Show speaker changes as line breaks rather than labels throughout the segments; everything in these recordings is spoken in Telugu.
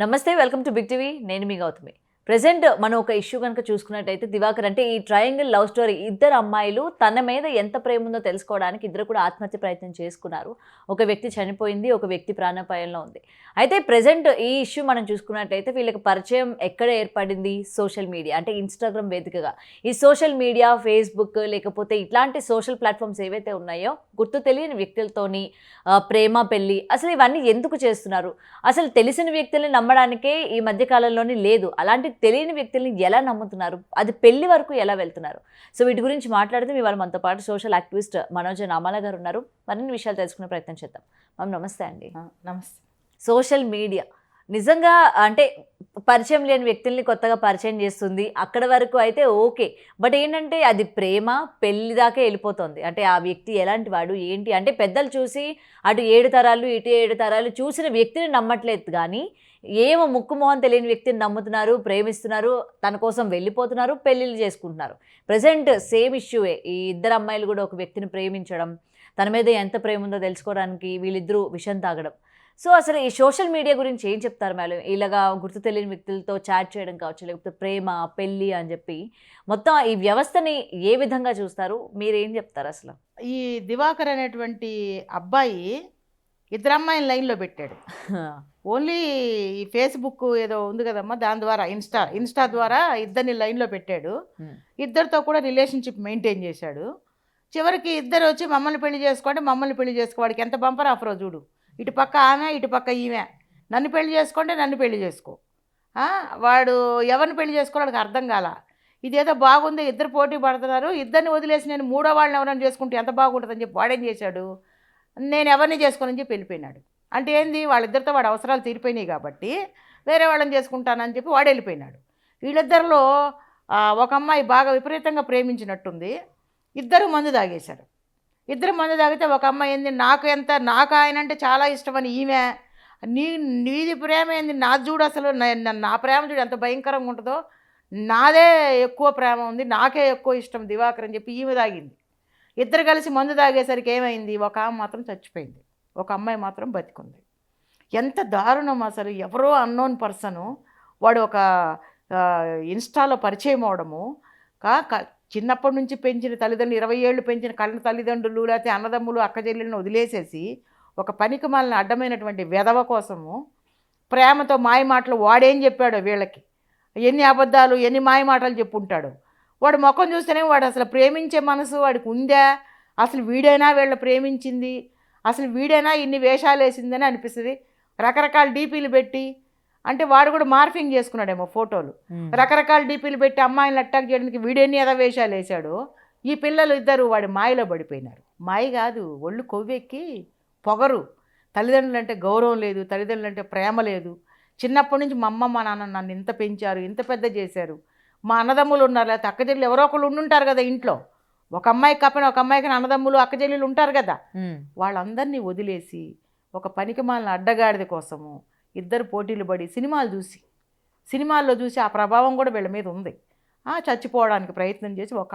నమస్తే వెల్కమ్ టు బిగ్ టీవీ నేను మీ గౌతమి. ప్రెజెంట్ మనం ఒక ఇష్యూ కనుక చూసుకున్నట్టయితే దివాకర్ అంటే ఈ ట్రయాంగిల్ లవ్ స్టోరీ ఇద్దరు అమ్మాయిలు తన మీద ఎంత ప్రేమ ఉందో తెలుసుకోవడానికి ఇద్దరు కూడా ఆత్మహత్య ప్రయత్నం చేసుకున్నారు. ఒక వ్యక్తి చనిపోయింది, ఒక వ్యక్తి ప్రాణాపాయంలో ఉంది. అయితే ప్రెజెంట్ ఈ ఇష్యూ మనం చూసుకున్నట్టయితే వీళ్ళకి పరిచయం ఎక్కడ ఏర్పడింది? సోషల్ మీడియా అంటే ఇన్స్టాగ్రామ్ వేదికగా. ఈ సోషల్ మీడియా, ఫేస్బుక్ లేకపోతే ఇట్లాంటి సోషల్ ప్లాట్ఫామ్స్ ఏవైతే ఉన్నాయో గుర్తు తెలియని వ్యక్తులతోని ప్రేమ, పెళ్లి అసలు ఇవన్నీ ఎందుకు చేస్తున్నారు? అసలు తెలిసిన వ్యక్తుల్ని నమ్మడానికే ఈ మధ్య కాలంలోని లేదు. అలాంటి తెలియని వ్యక్తుల్ని ఎలా నమ్ముతున్నారు? అది పెళ్లి వరకు ఎలా వెళ్తున్నారు? సో వీటి గురించి మాట్లాడితే ఇవాళ మనతో పాటు సోషల్ యాక్టివిస్ట్ మనోజ్ నామాల గారు ఉన్నారు. మరిన్ని విషయాలు తెలుసుకునే ప్రయత్నం చేద్దాం. మ్యామ్ నమస్తే అండి.
నమస్తే.
సోషల్ మీడియా నిజంగా అంటే పరిచయం లేని వ్యక్తుల్ని కొత్తగా పరిచయం చేస్తుంది. అక్కడ వరకు అయితే ఓకే. బట్ ఏంటంటే అది ప్రేమ, పెళ్లి దాకే వెళ్ళిపోతుంది. అంటే ఆ వ్యక్తి ఎలాంటి వాడు, ఏంటి అంటే పెద్దలు చూసి అటు 7 తరాలు, ఇటు 7 తరాలు చూసిన వ్యక్తిని నమ్మట్లేదు కానీ ఏమో ముక్కు మొహం తెలియని వ్యక్తిని నమ్ముతున్నారు, ప్రేమిస్తున్నారు, తన కోసం వెళ్ళిపోతున్నారు, పెళ్ళిళ్ళు చేసుకుంటున్నారు. ప్రజెంట్ సేమ్ ఇష్యూయే. ఈ ఇద్దరు అమ్మాయిలు కూడా ఒక వ్యక్తిని ప్రేమించడం, తన మీద ఎంత ప్రేమ ఉందో తెలుసుకోవడానికి వీళ్ళిద్దరూ విషం తాగడం. సో అసలు ఈ సోషల్ మీడియా గురించి ఏం చెప్తారు మేడం? ఇలాగా గుర్తు తెలియని వ్యక్తులతో చాట్ చేయడం కావచ్చు, లేకపోతే ప్రేమ, పెళ్ళి అని చెప్పి మొత్తం ఈ వ్యవస్థని ఏ విధంగా చూస్తారు? మీరేం చెప్తారు అసలు?
ఈ దివాకర్ అనేటువంటి అబ్బాయి ఇద్దరు అమ్మాయిని లైన్లో పెట్టాడు. ఓన్లీ ఈ ఫేస్బుక్ ఏదో ఉంది కదమ్మా, దాని ద్వారా ఇన్స్టా ద్వారా ఇద్దరిని లైన్లో పెట్టాడు. ఇద్దరితో కూడా రిలేషన్షిప్ మెయింటైన్ చేశాడు. చివరికి ఇద్దరు వచ్చి మమ్మల్ని పెళ్లి చేసుకోండి, మమ్మల్ని పెళ్లి చేసుకో. వాడికి ఎంత బంపర్ ఆఫరో చూడు. ఇటు పక్క ఆమె, ఇటు పక్క ఈమె. నన్ను పెళ్లి చేసుకుంటే నన్ను పెళ్లి చేసుకో. వాడు ఎవరిని పెళ్లి చేసుకోవడానికి అర్థం కాల. ఇదేదో బాగుంది, ఇద్దరు పోటీ పడుతున్నారు, ఇద్దరిని వదిలేసి నేను మూడో వాళ్ళని ఎవరైనా చేసుకుంటే ఎంత బాగుంటుందని చెప్పి వాడేం చేశాడు, నేను ఎవరిని చేసుకోనని చెప్పి వెళ్ళిపోయినాడు. అంటే ఏంది, వాళ్ళిద్దరితో వాడు అవసరాలు తీరిపోయినాయి కాబట్టి వేరే వాళ్ళని చేసుకుంటానని చెప్పి వాడు వెళ్ళిపోయినాడు. వీళ్ళిద్దరిలో ఒక అమ్మాయి బాగా విపరీతంగా ప్రేమించినట్టుంది. ఇద్దరు మందు తాగేశారు. ఇద్దరు మందు తాగితే ఒక అమ్మాయి ఏంది, నాకు ఆయన అంటే చాలా ఇష్టమని ఈమె, నీది ప్రేమ ఏంది, నాది చూడు అసలు, నా ప్రేమ చూడు ఎంత భయంకరంగా ఉంటుందో, నాదే ఎక్కువ ప్రేమ ఉంది, నాకే ఎక్కువ ఇష్టం దివాకర్ అని చెప్పి ఈమె తాగింది. ఇద్దరు కలిసి మందు తాగేసరికి ఏమైంది, ఒక ఆమె మాత్రం చచ్చిపోయింది, ఒక అమ్మాయి మాత్రం బతికుంది. ఎంత దారుణం అసలు. ఎవరో అన్నోన్ పర్సను వాడు ఒక ఇన్స్టాలో పరిచయం అవడము, చిన్నప్పటి నుంచి పెంచిన తల్లిదండ్రులు, 20 ఏళ్ళు పెంచిన కళ్ళ తల్లిదండ్రులు, లేకపోతే అన్నదమ్ములు, అక్కచెల్లెలను వదిలేసేసి ఒక పనికిమాలిన అడ్డమైనటువంటి వెధవ కోసము ప్రేమతో మాయ మాటలు వాడేం చెప్పాడో వీళ్ళకి, ఎన్ని అబద్ధాలు, ఎన్ని మాయ మాటలు చెప్పుంటాడు. వాడు ముఖం చూస్తేనే వాడు అసలు ప్రేమించే మనసు వాడికి ఉందా, అసలు వీడైనా వీళ్ళ ప్రేమించింది, అసలు వీడైనా ఇన్ని వేషాలు వేసిందని అనిపిస్తుంది. రకరకాల డీపీలు పెట్టి, అంటే వాడు కూడా మార్ఫింగ్ చేసుకున్నాడేమో ఫోటోలు, రకరకాల డీపీలు పెట్టి అమ్మాయిని అటాక్ చేయడానికి వీడెన్ని ఏదో వేషాలు వేశాడు. ఈ పిల్లలు ఇద్దరు వాడి మాయలో పడిపోయినారు. మాయ కాదు, ఒళ్ళు కొవ్వెక్కి పొగరు. తల్లిదండ్రులు అంటే గౌరవం లేదు, తల్లిదండ్రులు అంటే ప్రేమ లేదు. చిన్నప్పటి నుంచి మా అమ్మ మా నాన్న నన్ను ఇంత పెంచారు, ఇంత పెద్ద చేశారు. మా అన్నదమ్ములు ఉన్నారు, లేకపోతే అక్కచెల్లెలు ఎవరో ఒకళ్ళు ఉండుంటారు కదా ఇంట్లో. ఒక అమ్మాయికి కప్పిన ఒక అమ్మాయికి అన్నదమ్ములు, అక్కచెల్లెలు ఉంటారు కదా. వాళ్ళందరినీ వదిలేసి ఒక పనికిమాలిన అడ్డగాడిద కోసము ఇద్దరు పోటీలు పడి సినిమాల్లో చూసి ఆ ప్రభావం కూడా వీళ్ళ మీద ఉంది. చచ్చిపోవడానికి ప్రయత్నం చేసి ఒక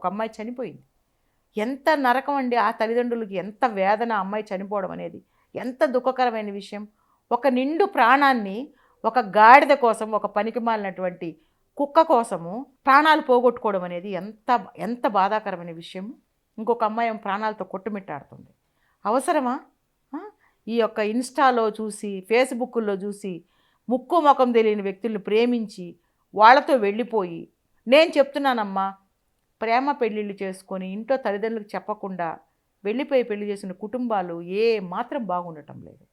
అమ్మాయి చనిపోయింది. ఎంత నరకం అండి. ఆ తల్లిదండ్రులకి ఎంత వేదన, అమ్మాయి చనిపోవడం అనేది ఎంత దుఃఖకరమైన విషయం. ఒక నిండు ప్రాణాన్ని ఒక గాడిద కోసం, ఒక పనికిమాలినటువంటి కుక్క కోసము ప్రాణాలు పోగొట్టుకోవడం అనేది ఎంత ఎంత బాధాకరమైన విషయం. ఇంకొక అమ్మాయి ప్రాణాలతో కొట్టుమిట్టాడుతుంది. అవసరమా? ఈ యొక్క ఇన్స్టాలో చూసి, ఫేస్బుక్లో చూసి ముక్కు ముఖం తెలియని వ్యక్తుల్ని ప్రేమించి వాళ్ళతో వెళ్ళిపోయి, నేను చెప్తున్నానమ్మా, ప్రేమ పెళ్ళిళ్ళు చేసుకొని ఇంట్లో తల్లిదండ్రులకు చెప్పకుండా వెళ్ళిపోయి పెళ్లి చేసిన కుటుంబాలు ఏ మాత్రం బాగుండటం లేదు.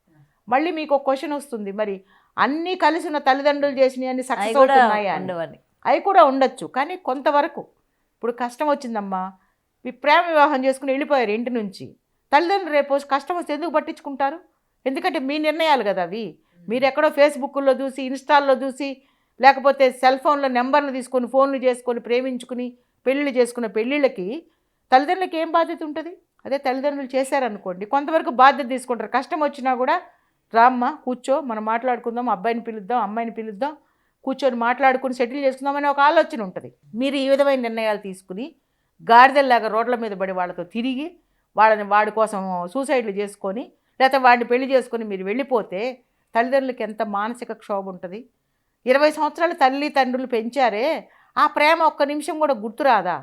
మళ్ళీ మీకు ఒక క్వశ్చన్ వస్తుంది, మరి అన్నీ కలిసి ఉన్న తల్లిదండ్రులు చేసినవి అన్ని సక్సెస్ అవుతున్నాయా అని. అవి కూడా ఉండొచ్చు, కానీ కొంతవరకు. ఇప్పుడు కష్టం వచ్చిందమ్మా, మీ ప్రేమ వివాహం చేసుకుని వెళ్ళిపోయారు ఇంటి నుంచి. తల్లిదండ్రులు రేపు కష్టం వస్తే ఎందుకు పట్టించుకుంటారు? ఎందుకంటే మీ నిర్ణయాలు కదా అవి. మీరు ఎక్కడో ఫేస్బుక్లో చూసి, ఇన్స్టాల్లో చూసి, లేకపోతే సెల్ ఫోన్లో నెంబర్లు తీసుకొని ఫోన్లు చేసుకొని ప్రేమించుకుని పెళ్ళిళ్ళు చేసుకున్న పెళ్ళిళ్ళకి తల్లిదండ్రులకి ఏం బాధ్యత ఉంటుంది? అదే తల్లిదండ్రులు చేశారనుకోండి, కొంతవరకు బాధ్యత తీసుకుంటారు. కష్టం వచ్చినా కూడా రామ్మ కూర్చో, మనం మాట్లాడుకుందాం, అబ్బాయిని పిలుద్దాం, అమ్మాయిని పిలుద్దాం, కూర్చొని మాట్లాడుకుని సెటిల్ చేసుకుందామని ఒక ఆలోచన ఉంటుంది. మీరు ఈ విధమైన నిర్ణయాలు తీసుకుని గాడిదల్లాగా రోడ్ల మీద పడి వాళ్ళతో తిరిగి వాడి కోసం సూసైడ్లు చేసుకొని, లేకపోతే వాడిని పెళ్లి చేసుకొని మీరు వెళ్ళిపోతే తల్లిదండ్రులకి ఎంత మానసిక క్షోభ ఉంటుంది. 20 సంవత్సరాలు తల్లి తండ్రులు పెంచారే, ఆ ప్రేమ ఒక్క నిమిషం కూడా గుర్తురాదా?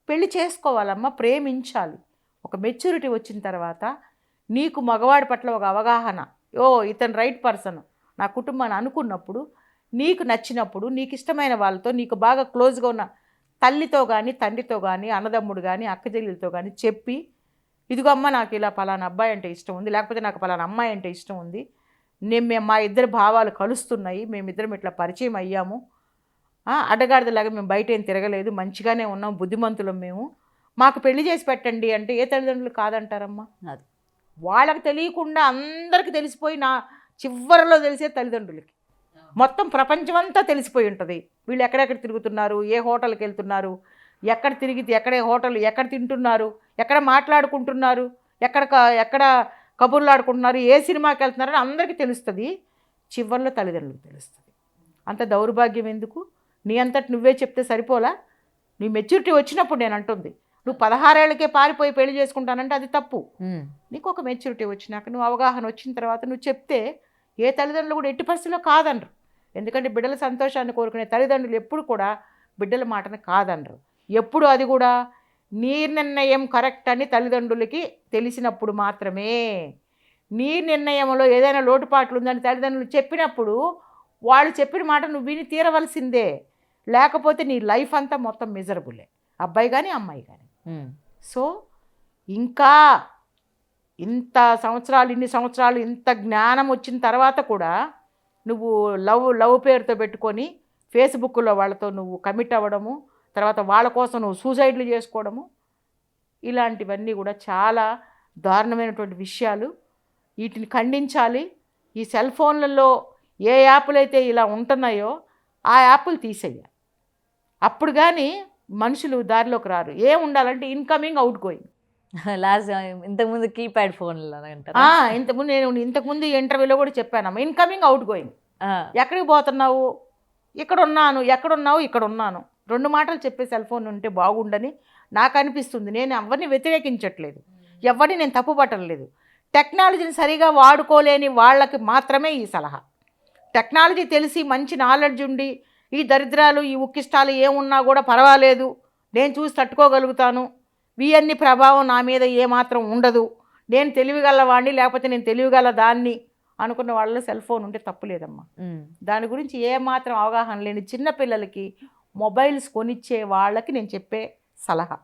పెళ్లి చేసుకోవాలమ్మా, ప్రేమించాలి. ఒక మెచ్యూరిటీ వచ్చిన తర్వాత నీకు మగవాడి పట్ల ఒక అవగాహన, ఇతను రైట్ పర్సన్ నా కుటుంబాన్ని అనుకున్నప్పుడు, నీకు నచ్చినప్పుడు, నీకు ఇష్టమైన వాళ్ళతో, నీకు బాగా క్లోజ్గా ఉన్న తల్లితో కానీ తండ్రితో కానీ అన్నదమ్ముడు కానీ అక్క చెల్లెలతో కానీ చెప్పి, ఇదిగో అమ్మ నాకు ఇలా పలానా అబ్బాయి అంటే ఇష్టం ఉంది, లేకపోతే నాకు పలానా అమ్మాయి అంటే ఇష్టం ఉంది, మేము మా ఇద్దరి భావాలు కలుస్తున్నాయి, మేమిద్దరం ఇట్లా పరిచయం అయ్యాము, అడ్డగాడిదలాగా మేము బయట ఏం తిరగలేదు, మంచిగానే ఉన్నాం, బుద్ధిమంతులం మేము, మాకు పెళ్లి చేసి పెట్టండి అంటే ఏ తల్లిదండ్రులు కాదంటారమ్మా?
అది
వాళ్ళకి తెలియకుండా అందరికీ తెలిసిపోయి నా చివరిలో తెలిసే తల్లిదండ్రులకి మొత్తం ప్రపంచమంతా తెలిసిపోయి ఉంటుంది. వీళ్ళు ఎక్కడెక్కడ తిరుగుతున్నారు, ఏ హోటల్కి వెళ్తున్నారు, ఎక్కడ తిరిగితే ఎక్కడ హోటల్, ఎక్కడ తింటున్నారు, ఎక్కడ మాట్లాడుకుంటున్నారు, ఎక్కడ కబుర్లు ఆడుకుంటున్నారు, ఏ సినిమాకి వెళ్తున్నారని అందరికీ తెలుస్తుంది. చివరిలో తల్లిదండ్రులకు తెలుస్తుంది. అంత దౌర్భాగ్యం ఎందుకు? నీ అంతటి నువ్వే చెప్తే సరిపోలా? నీ మెచ్యూరిటీ వచ్చినప్పుడు నేను అంటుంది, నువ్వు 16 ఏళ్ళకే పారిపోయి పెళ్లి చేసుకుంటానంటే అది తప్పు. నీకు ఒక మెచ్యూరిటీ వచ్చినాక, నువ్వు అవగాహన వచ్చిన తర్వాత నువ్వు చెప్తే ఏ తల్లిదండ్రులు కూడా ఎట్టి పరిస్థితుల్లో కాదనరు. ఎందుకంటే బిడ్డల సంతోషాన్ని కోరుకునే తల్లిదండ్రులు ఎప్పుడు కూడా బిడ్డల మాటను కాదనరు. ఎప్పుడు అది కూడా నీ నిర్ణయం కరెక్ట్ అని తల్లిదండ్రులకి తెలిసినప్పుడు మాత్రమే. నీ నిర్ణయంలో ఏదైనా లోటుపాట్లు ఉందని తల్లిదండ్రులు చెప్పినప్పుడు వాళ్ళు చెప్పిన మాట నువ్వు విని తీరవలసిందే. లేకపోతే నీ లైఫ్ అంతా మొత్తం మిజరబులే, అబ్బాయి కానీ అమ్మాయి కానీ. సో ఇంకా ఇన్ని సంవత్సరాలు ఇంత జ్ఞానం వచ్చిన తర్వాత కూడా నువ్వు లవ్ పేరుతో పెట్టుకొని ఫేస్బుక్లో వాళ్ళతో నువ్వు కమిట్ అవ్వడము, తర్వాత వాళ్ళ కోసం నువ్వు సూసైడ్లు చేసుకోవడము, ఇలాంటివన్నీ కూడా చాలా దారుణమైనటువంటి విషయాలు. వీటిని ఖండించాలి. ఈ సెల్ ఫోన్లలో ఏ యాప్లు అయితే ఇలా ఉంటున్నాయో ఆ యాప్లు తీసేయాలి. అప్పుడు కానీ మనుషులు దారిలోకి రారు. ఏం ఉండాలంటే ఇన్కమింగ్, అవుట్ గోయింగ్.
లాస్ట్ ఇంతకుముందు కీప్యాడ్ ఫోన్లు అంటారు.
ఇంతకుముందు ఇంటర్వ్యూలో కూడా చెప్పానమ్మా, ఇన్కమింగ్, అవుట్ గోయింగ్. ఎక్కడికి పోతున్నావు? ఇక్కడ ఉన్నాను. ఎక్కడున్నావు? ఇక్కడ ఉన్నాను. 2 మాటలు చెప్పే సెల్ ఫోన్ ఉంటే బాగుండని నాకు అనిపిస్తుంది. నేను ఎవరిని వ్యతిరేకించట్లేదు, ఎవరిని నేను తప్పు పట్టలేదు. టెక్నాలజీని సరిగా వాడుకోలేని వాళ్ళకి మాత్రమే ఈ సలహా. టెక్నాలజీ తెలిసి మంచి నాలెడ్జ్ ఉండి ఈ దరిద్రాలు ఈ ఉక్కిష్టాలు ఏమున్నా కూడా పర్వాలేదు, నేను చూసి తట్టుకోగలుగుతాను, వీయన్ని ప్రభావం నా మీద ఏమాత్రం ఉండదు, నేను తెలివిగలవాడిని లేకపోతే నేను తెలివిగల దాన్ని అనుకున్న వాళ్ళలో సెల్ ఫోన్ ఉంటే తప్పు లేదమ్మా. దాని గురించి ఏమాత్రం అవగాహన లేని చిన్నపిల్లలకి మొబైల్స్ కొనిచ్చే వాళ్ళకి నేను చెప్పే సలహా,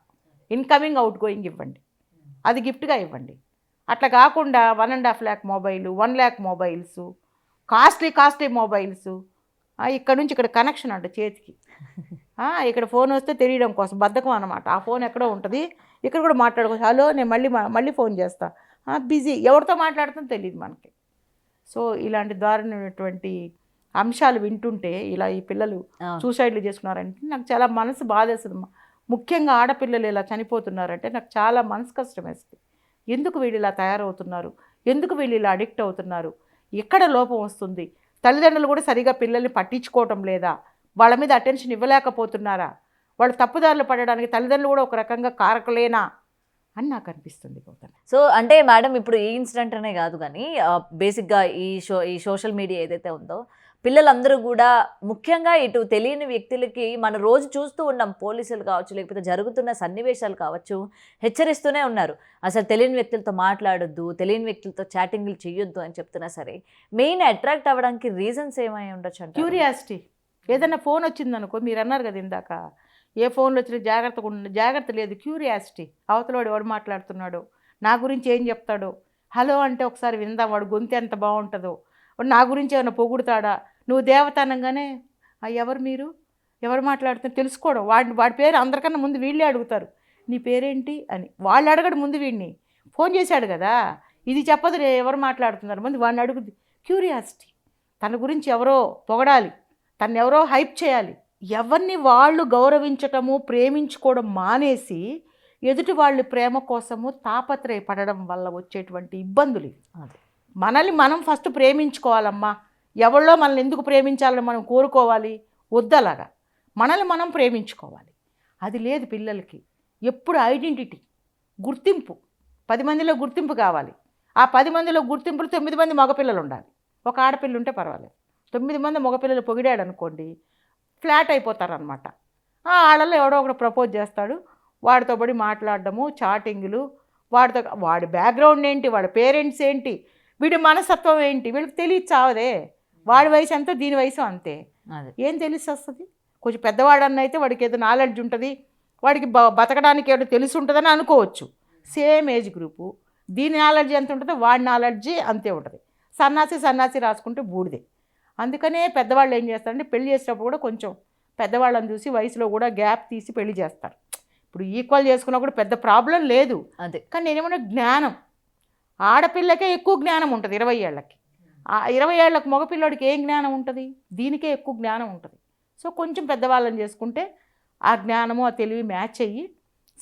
ఇన్కమింగ్, అవుట్ గోయింగ్ ఇవ్వండి, అది గిఫ్ట్గా ఇవ్వండి. అట్లా కాకుండా 1.5 lakh mobile, 1 lakh mobiles, costly mobiles, ఇక్కడ నుంచి ఇక్కడ కనెక్షన్ అంట చేతికి, ఇక్కడ ఫోన్ వస్తే తెలియడం కోసం బద్ధకం అన్నమాట. ఆ ఫోన్ ఎక్కడో ఉంటుంది, ఇక్కడ కూడా మాట్లాడుకోవచ్చు. హలో, నేను మళ్ళీ ఫోన్ చేస్తా, బిజీ, ఎవరితో మాట్లాడుతుందో తెలియదు మనకి. సో ఇలాంటి దారుణమైనటువంటి అంశాలు వింటుంటే ఇలా ఈ పిల్లలు సూసైడ్లు చేసుకున్నారంటే నాకు చాలా మనసు బాధేస్తుంది. ముఖ్యంగా ఆడపిల్లలు ఇలా చనిపోతున్నారంటే నాకు చాలా మనసు కష్టం వేస్తుంది. ఎందుకు వీళ్ళు ఇలా తయారవుతున్నారు? ఎందుకు వీళ్ళు ఇలా అడిక్ట్ అవుతున్నారు? ఎక్కడ లోపం వస్తుంది? తల్లిదండ్రులు కూడా సరిగా పిల్లల్ని పట్టించుకోవటం లేదా? వాళ్ళ మీద అటెన్షన్ ఇవ్వలేకపోతున్నారా? వాళ్ళు తప్పుదారులు పడడానికి తల్లిదండ్రులు కూడా ఒక రకంగా కారకులేనా అని నాకు అనిపిస్తుంది.
సో అంటే మేడం, ఇప్పుడు ఈ ఇన్సిడెంట్ అనే కాదు కానీ బేసిక్గా ఈ సోషల్ మీడియా ఏదైతే ఉందో, పిల్లలందరూ కూడా ముఖ్యంగా ఇటు తెలియని వ్యక్తులకి మనం రోజు చూస్తూ ఉన్నాం, పోలీసులు కావచ్చు లేకపోతే జరుగుతున్న సన్నివేశాలు కావచ్చు, హెచ్చరిస్తూనే ఉన్నారు అసలు తెలియని వ్యక్తులతో మాట్లాడొద్దు, తెలియని వ్యక్తులతో చాటింగ్లు చేయొద్దు అని చెప్తున్నా సరే, మెయిన్ అట్రాక్ట్ అవ్వడానికి రీజన్స్ ఏమై ఉండొచ్చు అంటే
క్యూరియాసిటీ. ఏదైనా ఫోన్ వచ్చిందనుకో, మీరు అన్నారు కదా ఇందాక, ఏ ఫోన్లో వచ్చినా జాగ్రత్త లేదు, క్యూరియాసిటీ. అవతలవాడు ఎవడు మాట్లాడుతున్నాడు, నా గురించి ఏం చెప్తాడో, హలో అంటే ఒకసారి విందాం, వాడు గొంతు ఎంత బాగుంటుందో, వాడు నా గురించి ఏమైనా పొగుడుతాడా, నువ్వు దేవత అనగానే ఎవరు మీరు, ఎవరు మాట్లాడుతున్నారు తెలుసుకోవడం. వాడి పేరు అందరికన్నా ముందు వీళ్ళే అడుగుతారు, నీ పేరేంటి అని. వాళ్ళు అడగడు ముందు వీడిని, ఫోన్ చేశాడు కదా, ఇది చెప్పదు ఎవరు మాట్లాడుతున్నారు, ముందు వాడిని అడుగుద్ది. క్యూరియాసిటీ. తన గురించి ఎవరో పొగడాలి, తను ఎవరో హైప్ చేయాలి. ఎవరిని వాళ్ళు గౌరవించటము, ప్రేమించుకోవడం మానేసి ఎదుటి వాళ్ళ ప్రేమ కోసము తాపత్రయపడడం వల్ల వచ్చేటువంటి ఇబ్బందులు ఇవి. మనల్ని మనం ఫస్ట్ ప్రేమించుకోవాలమ్మా. ఎవరిలో మనల్ని ఎందుకు ప్రేమించాలని మనం కోరుకోవాలి? వద్దలాగా మనల్ని మనం ప్రేమించుకోవాలి. అది లేదు పిల్లలకి. ఎప్పుడు ఐడెంటిటీ, గుర్తింపు, 10 మందిలో గుర్తింపు కావాలి. ఆ 10 మందిలో గుర్తింపులు 9 మంది మగపిల్లలు ఉండాలి. ఒక ఆడపిల్ల ఉంటే పర్వాలేదు. 9 మంది మగపిల్లలు పొగిడాడు అనుకోండి, ఫ్లాట్ అయిపోతారనమాట. వాళ్ళలో ఎవడో ఒకడు ప్రపోజ్ చేస్తాడు, వాడితో పడి మాట్లాడడము, చాటింగులు, వాడి బ్యాక్గ్రౌండ్ ఏంటి, వాడి పేరెంట్స్ ఏంటి, వీడి మనస్తత్వం ఏంటి, వీళ్ళకి తెలియదు చావదే. వాడి వయసు అంతే, దీని వయసు అంతే. ఏం తెలిసి వస్తుంది? కొంచెం పెద్దవాడన్న అయితే వాడికి ఏదో నాలెడ్జ్ ఉంటుంది, వాడికి బతకడానికి ఏదో తెలిసి ఉంటుందని అనుకోవచ్చు. సేమ్ ఏజ్ గ్రూపు, దీని నాలెడ్జ్ ఎంత ఉంటుందో వాడి నాలెడ్జి అంతే ఉంటుంది. సన్నాసి రాసుకుంటే బూడిదే. అందుకనే పెద్దవాళ్ళు ఏం చేస్తారంటే పెళ్లి చేసేటప్పుడు కూడా కొంచెం పెద్దవాళ్ళని చూసి వయసులో కూడా గ్యాప్ తీసి పెళ్లి చేస్తారు. ఇప్పుడు ఈక్వల్ చేసుకున్నా కూడా పెద్ద ప్రాబ్లం లేదు.
అదే,
కానీ నేనేమన్నా జ్ఞానం, ఆడపిల్లకే ఎక్కువ జ్ఞానం ఉంటుంది 20 ఏళ్ళకి. 20 ఏళ్ళకి మగపిల్లడికి ఏం జ్ఞానం ఉంటుంది? దీనికే ఎక్కువ జ్ఞానం ఉంటుంది. సో కొంచెం పెద్దవాళ్ళని చేసుకుంటే ఆ జ్ఞానము ఆ తెలివి మ్యాచ్ అయ్యి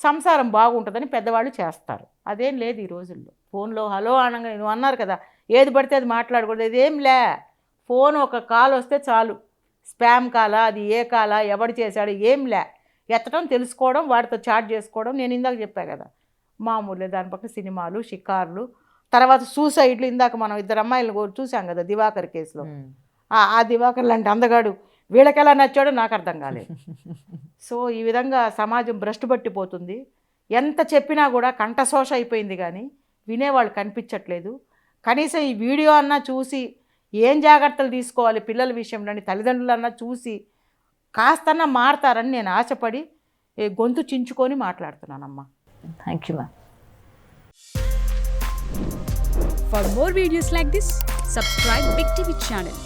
సంసారం బాగుంటుందని పెద్దవాళ్ళు చేస్తారు. అదేం లేదు ఈ రోజుల్లో. ఫోన్లో హలో అనగా నువ్వు అన్నారు కదా, ఏది పడితే అది మాట్లాడకూడదు, అదేం లే. ఫోన్ ఒక కాల్ వస్తే చాలు, స్పామ్ కాలా, అది ఏ కాలా, ఎవడు చేశాడు, ఏం లే. ఎత్తడం, తెలుసుకోవడం, వాడితో చాట్ చేసుకోవడం. నేను ఇందాక చెప్పా కదా, మామూలే. దాని పక్కన సినిమాలు, షికార్లు, తర్వాత సూసైడ్లు. ఇందాక మనం 2 అమ్మాయిలను చూసాం కదా దివాకర్ కేసులో. ఆ దివాకర్ లాంటి అందగాడు వీళ్ళకి ఎలా నచ్చాడో నాకు అర్థం కాలేదు. సో ఈ విధంగా సమాజం భ్రష్టు పట్టిపోతుంది. ఎంత చెప్పినా కూడా కంఠశోష అయిపోయింది, కానీ వినేవాళ్ళు కనిపించట్లేదు. కనీసం ఈ వీడియో అన్నా చూసి ఏం జాగ్రత్తలు తీసుకోవాలి పిల్లల విషయంలోని తల్లిదండ్రులన్నా చూసి కాస్తన్నా మారతారని నేను ఆశపడి గొంతు చించుకొని మాట్లాడుతున్నానమ్మా.
Thank you ma'am.
For more videos like this, subscribe Big TV channel.